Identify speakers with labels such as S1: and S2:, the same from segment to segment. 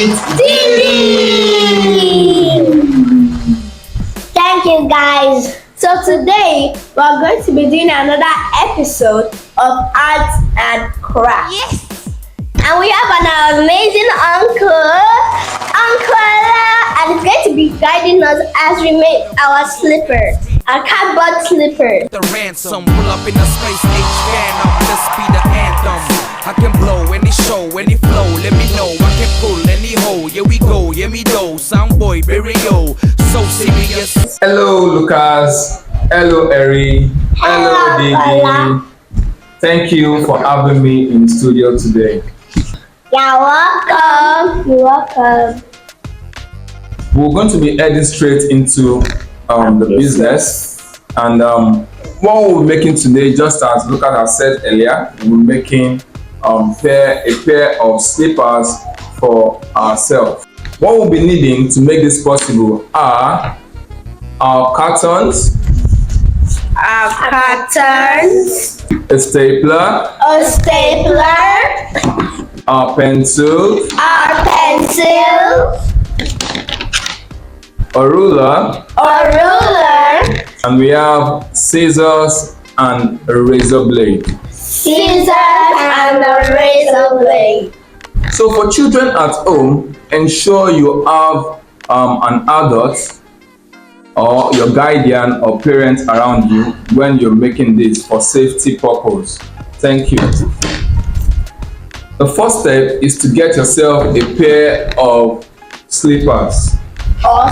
S1: with DeeDee.
S2: Thank you guys. So today we're going to be doing another episode of Arts and Crafts.
S3: Yes.
S2: And we have an amazing uncle, and he's going to be guiding us as we make our slippers, our cardboard slippers.
S3: The ransom, pull up in the space H fan up, let's be the anthem. I can blow any show, any flow, let me know. I can pull any hole, here we go, yeah me do. Sound boy, Barrio, so serious.
S1: Hello, Lucas. Hello, Eri. Hello, DeeDee. Thank you for having me in studio today.
S2: You're welcome. You're welcome.
S1: We're going to be heading straight into the business, and what we're making today, just as Lucas has said earlier, we're making a pair of slippers for ourselves. What we'll be needing to make this possible are our cartons, a stapler, our pencil, a ruler, and we have scissors and a razor blade. So for children at home, ensure you have an adult or your guardian or parent around you when you're making this for safety purpose. Thank you. The first step is to get yourself a pair of slippers
S2: or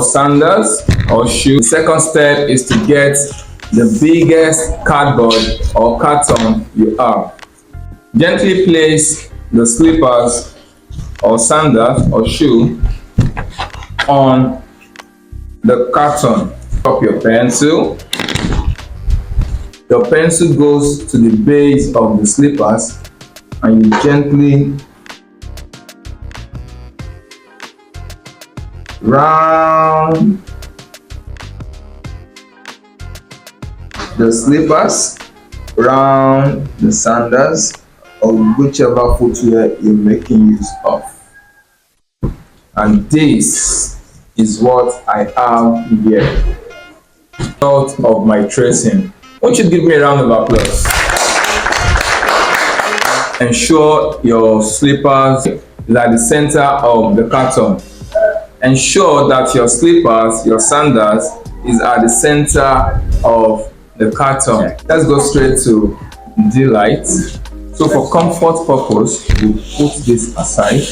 S2: sandals
S1: or shoes. The second step is to get the biggest cardboard or carton you have. Gently place the slippers or sandals or shoe on the carton. Drop your pencil. Your pencil goes to the base of the slippers and you gently round the slippers, round the sandals, or whichever footwear you're making use of. And this is what I have here. Result of my tracing. Won't you give me a round of applause? Ensure your slippers is at the center of the carton. Ensure that your slippers, your sandals, is at the center of the carton. Let's go straight to delight. So for comfort purpose, we put this aside.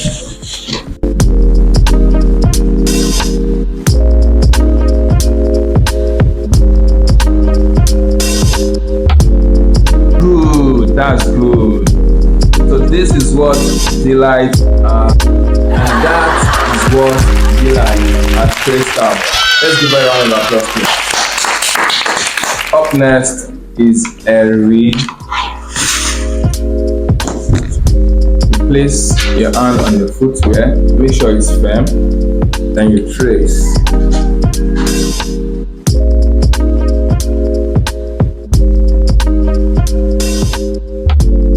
S1: Good, that's good. So this is what delight and that is what delight has traced out. Let's give her a round of applause, please. Up next is Eri. Place your hand on your footwear, make sure it's firm, then you trace.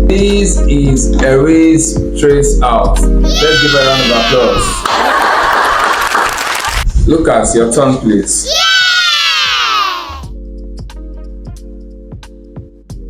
S1: This is Eri's trace out. Let's give her a round of applause. Lucas, your turn, please.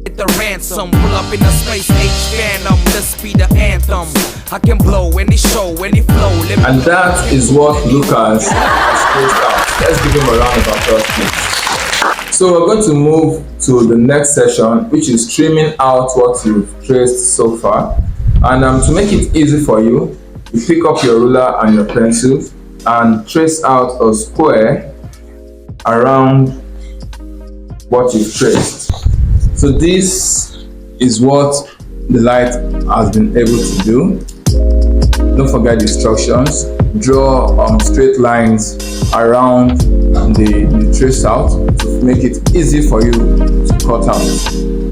S3: The ransom, pull up in the space H fan let's be the anthem. I can blow any show, any flow.
S1: And that is what Lucas has traced out. Let's give him a round of applause, please. So we're going to move to the next session, which is trimming out what you've traced so far. And to make it easy for you, you pick up your ruler and your pencil and trace out a square around what you've traced. So this is what the light has been able to do. Don't forget the instructions. Draw straight lines around the trace out to make it easy for you to cut out.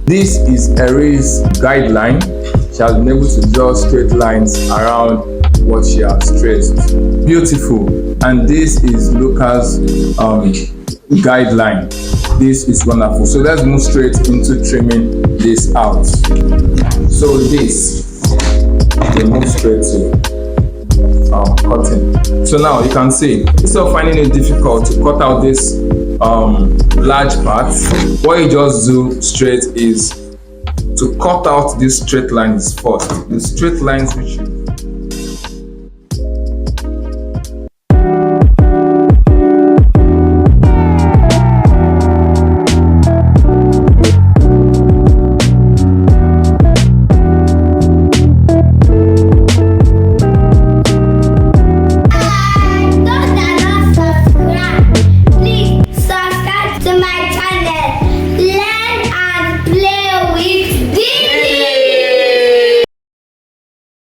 S1: This is Eri's guideline. She has been able to draw straight lines around what she has traced. Beautiful. And this is Lucas' guideline. This is wonderful. So let's move straight into trimming this out. So this we move straight to. cutting. So now you can see, instead of finding it difficult to cut out this large parts, what you just do straight is to cut out these straight lines first. The straight lines which you